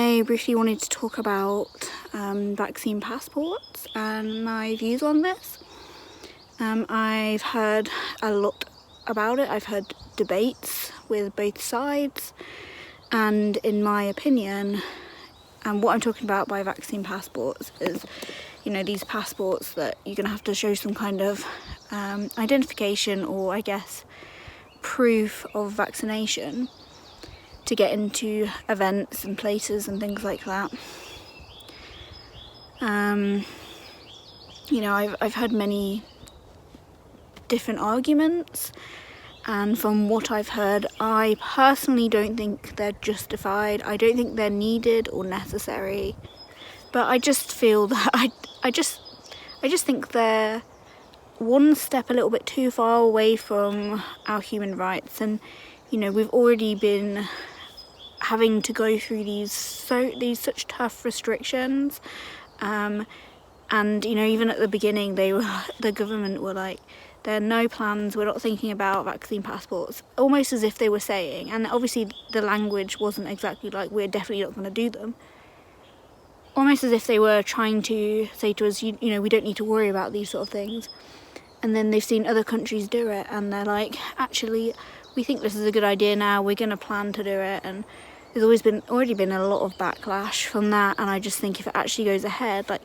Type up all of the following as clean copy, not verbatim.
I briefly wanted to talk about vaccine passports and my views on this. I've heard a lot about it. I've heard debates with both sides, and in my opinion, and what I'm talking about by vaccine passports is, you know, these passports that you're going to have to show some kind of identification, or I guess proof of vaccination to get into events and places and things like that. You know, I've heard many different arguments, and from what I've heard, I personally don't think they're justified. I don't think they're needed or necessary, but I just feel that I just think they're one step a little bit too far away from our human rights. And you know, we've already been having to go through these such tough restrictions, and you know, even at the beginning the government were like, there are no plans, we're not thinking about vaccine passports, almost as if they were saying, and obviously the language wasn't exactly like, we're definitely not going to do them, almost as if they were trying to say to us, you know, we don't need to worry about these sort of things. And then they've seen other countries do it, and they're like, actually, we think this is a good idea now, we're going to plan to do it. And there's already been a lot of backlash from that, and I just think if it actually goes ahead, like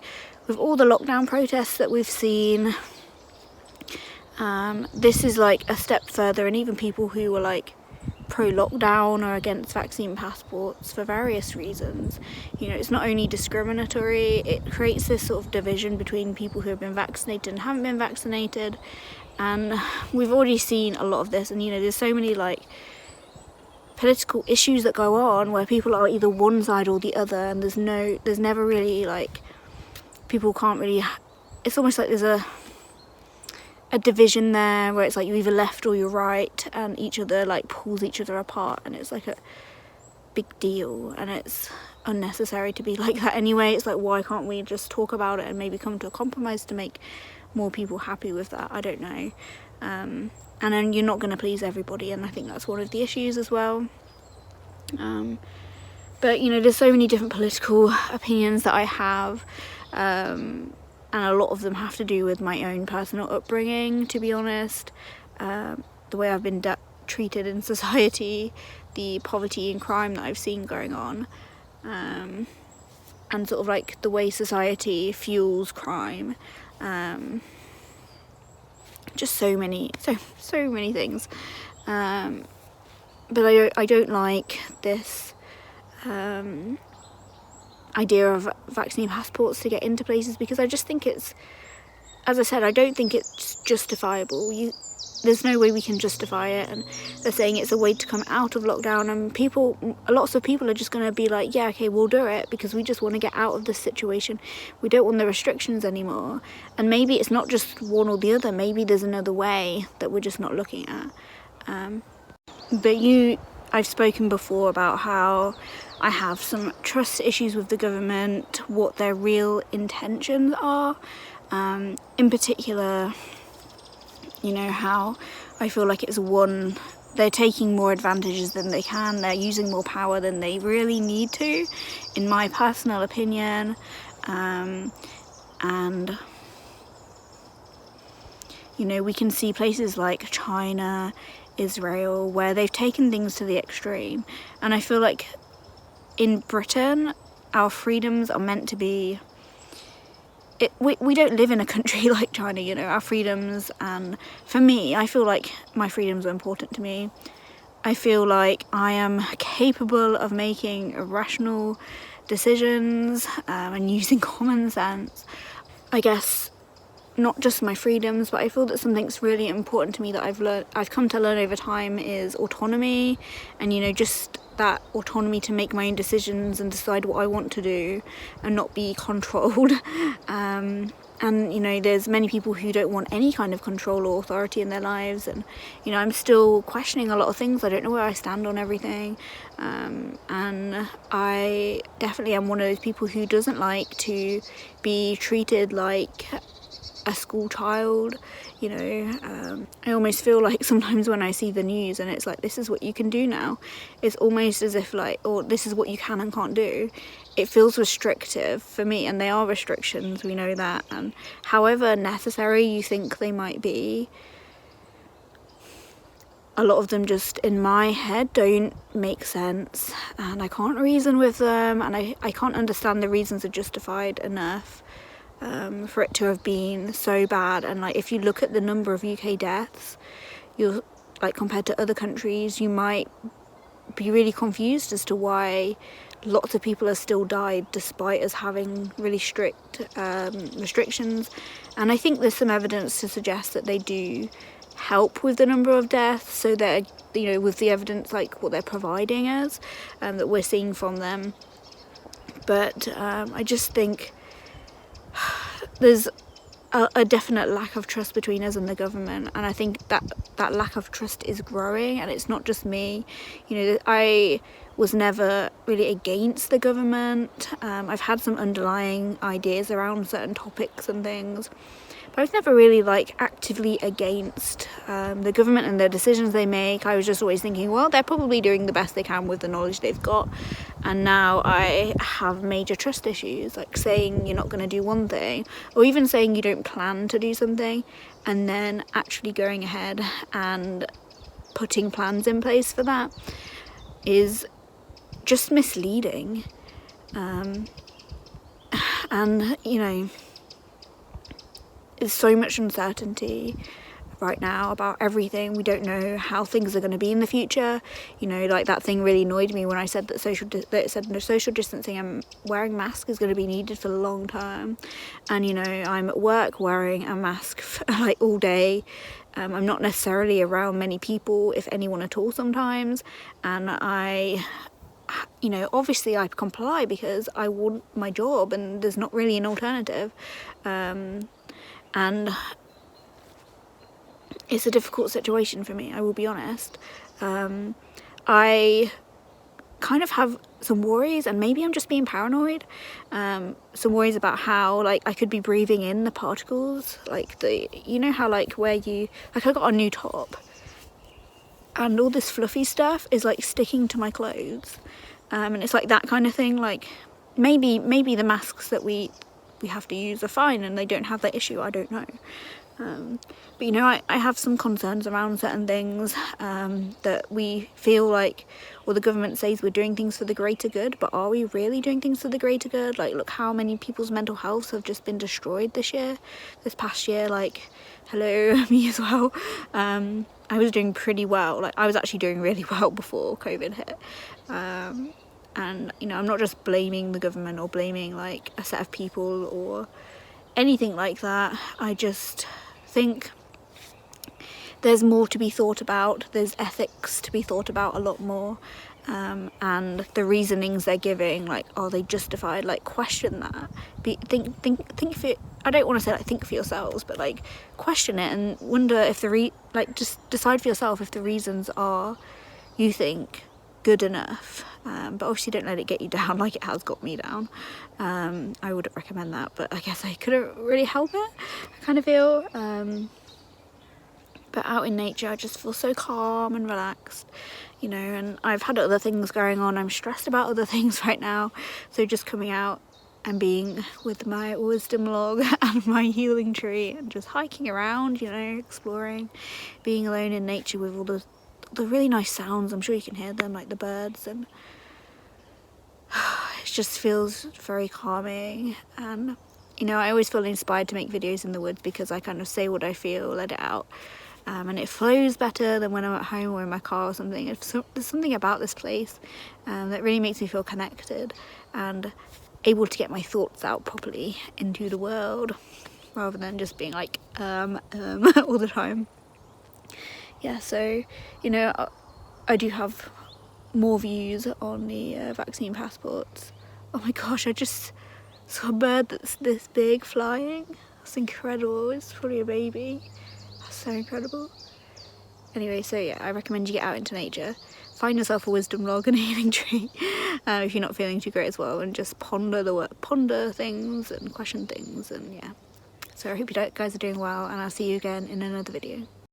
with all the lockdown protests that we've seen, this is like a step further. And even people who were like pro-lockdown or against vaccine passports for various reasons, you know, it's not only discriminatory, it creates this sort of division between people who have been vaccinated and haven't been vaccinated. And we've already seen a lot of this, and you know, there's so many like political issues that go on where people are either one side or the other, and there's never really like, people can't really, it's almost like there's a division there where it's like you're either left or you're right, and each other like pulls each other apart, and it's like a big deal, and it's unnecessary to be like that anyway. It's like, why can't we just talk about it and maybe come to a compromise to make more people happy with that? I don't know. And then you're not going to please everybody, and I think that's one of the issues as well. But you know, there's so many different political opinions that I have, and a lot of them have to do with my own personal upbringing, to be honest, the way I've been treated in society, the poverty and crime that I've seen going on, and sort of like the way society fuels crime, just so many things, but I don't like this idea of vaccine passports to get into places, because I just think it's, as I said, I don't think it's justifiable. There's no way we can justify it, and they're saying it's a way to come out of lockdown, and lots of people are just going to be like, yeah, okay, we'll do it because we just want to get out of this situation. We don't want the restrictions anymore. And maybe it's not just one or the other, maybe there's another way that we're just not looking at. But I've spoken before about how I have some trust issues with the government, what their real intentions are. In particular, you know, how I feel like they're taking more advantages than they can, they're using more power than they really need to, in my personal opinion. And you know, we can see places like China, Israel, where they've taken things to the extreme, and I feel like in Britain our freedoms are meant to be, we don't live in a country like China, you know, our freedoms, and for me, I feel like my freedoms are important to me. I feel like I am capable of making rational decisions, and using common sense. I guess not just my freedoms, but I feel that something that's really important to me that I've come to learn over time is autonomy, and you know, just that autonomy to make my own decisions and decide what I want to do and not be controlled. And you know, there's many people who don't want any kind of control or authority in their lives, and you know, I'm still questioning a lot of things. I don't know where I stand on everything, and I definitely am one of those people who doesn't like to be treated like a school child, you know. I almost feel like sometimes when I see the news and it's like, this is what you can do now, it's almost as if like, or this is what you can and can't do. It feels restrictive for me, and they are restrictions, we know that, and however necessary you think they might be, a lot of them just in my head don't make sense, and I can't reason with them, and I can't understand the reasons are justified enough for it to have been so bad. And like, if you look at the number of UK deaths, you're like, compared to other countries, you might be really confused as to why lots of people have still died despite us having really strict restrictions. And I think there's some evidence to suggest that they do help with the number of deaths, so that, you know, with the evidence, like what they're providing us, that we're seeing from them. But I just think there's a definite lack of trust between us and the government, and I think that lack of trust is growing, and it's not just me. You know, I was never really against the government. I've had some underlying ideas around certain topics and things, but I was never really like actively against the government and the decisions they make. I was just always thinking, well, they're probably doing the best they can with the knowledge they've got. And now I have major trust issues, like saying you're not going to do one thing, or even saying you don't plan to do something, and then actually going ahead and putting plans in place for that is just misleading. And, you know, there's so much uncertainty right now about everything. We don't know how things are going to be in the future. You know, like that thing really annoyed me when I said that it said no social distancing and wearing masks is going to be needed for the long term. And, you know, I'm at work wearing a mask for, like, all day. I'm not necessarily around many people, if anyone at all, sometimes. And you know, obviously I comply because I want my job and there's not really an alternative. And it's a difficult situation for me, I will be honest. I kind of have some worries, and maybe I'm just being paranoid, some worries about how, like, I could be breathing in the particles, like you know how, like, where you, like, I got a new top and all this fluffy stuff is like sticking to my clothes, and it's like that kind of thing. Like, maybe the masks that we have to use are fine and they don't have that issue, I don't know. But, you know, I have some concerns around certain things, that we feel like, well, the government says we're doing things for the greater good, but are we really doing things for the greater good? Like, look how many people's mental health have just been destroyed this past year. Like, hello, me as well. I was doing pretty well. Like, I was actually doing really well before COVID hit. And, you know, I'm not just blaming the government or blaming, like, a set of people or anything like that. I just think there's more to be thought about. There's ethics to be thought about a lot more. And the reasonings they're giving, like, are they justified? Like, question that. Think for, I don't want to say, like, think for yourselves, but, like, question it and wonder if just decide for yourself if the reasons are, you think, good enough. But obviously don't let it get you down like it has got me down. I wouldn't recommend that, but I guess I couldn't really help it, I kind of feel. But out in nature I just feel so calm and relaxed, you know, and I've had other things going on. I'm stressed about other things right now, so just coming out and being with my wisdom log and my healing tree and just hiking around, you know, exploring, being alone in nature with all the really nice sounds. I'm sure you can hear them, like the birds, and it just feels very calming. And, you know, I always feel inspired to make videos in the woods because I kind of say what I feel, let it out, and it flows better than when I'm at home or in my car or something. There's something about this place that really makes me feel connected and able to get my thoughts out properly into the world, rather than just being like all the time. Yeah, so, you know, I do have more views on the vaccine passports. Oh my gosh, I just saw a bird that's this big flying. That's incredible. It's probably a baby. That's so incredible. Anyway, so yeah, I recommend you get out into nature. Find yourself a wisdom log and a healing tree if you're not feeling too great as well, and just ponder things and question things, and yeah. So I hope you guys are doing well, and I'll see you again in another video.